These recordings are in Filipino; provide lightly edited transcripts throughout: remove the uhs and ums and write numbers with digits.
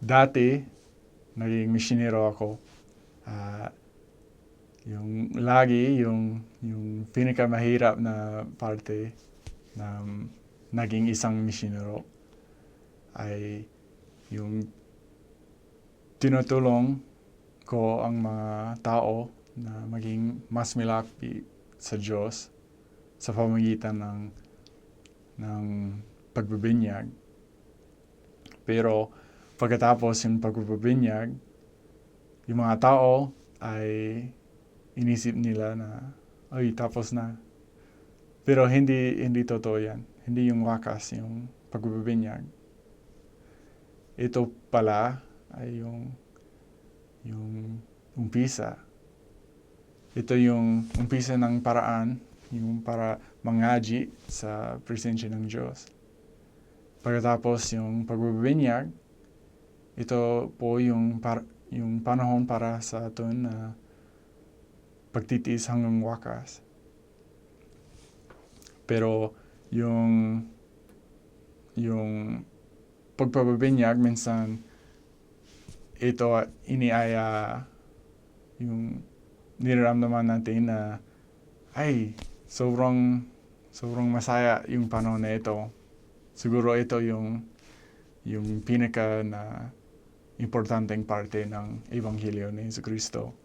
Dati, naging misyonero ako. Yung pinakamahirap na parte ng naging isang misyonero ay yung tinutulong ko ang mga tao na maging mas malapit sa Diyos sa pamamagitan ng pagbibinyag. Pero pagkatapos yung pagbibinyag, yung mga tao ay inisip nila na, ay, tapos na. Pero hindi totoo yan. Hindi yung wakas, yung pagbibinyag. Ito pala ay yung umpisa. Ito yung umpisa ng paraan, yung para mangaji sa presensya ng Diyos. Pagkatapos yung pagbibinyag, ito po yung panahon para sa atin na pagtitiis hanggang wakas. Pero yung pagpapabinyag, minsan ito iniaya yung niraramdaman natin na ay, sobrang masaya yung panahon na ito. Siguro ito yung pinaka na importanteng parte ng Ebanghelyo ni Jesucristo.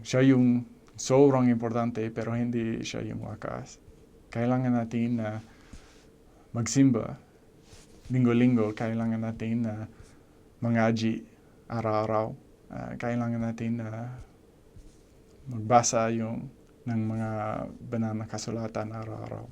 Siya yung sobrang importante pero hindi siya yung wakas. Kailangan natin na magsimba linggo-linggo. Kailangan natin na mangaji araw-araw. Kailangan natin na magbasa ng mga banal na kasulatan araw-araw.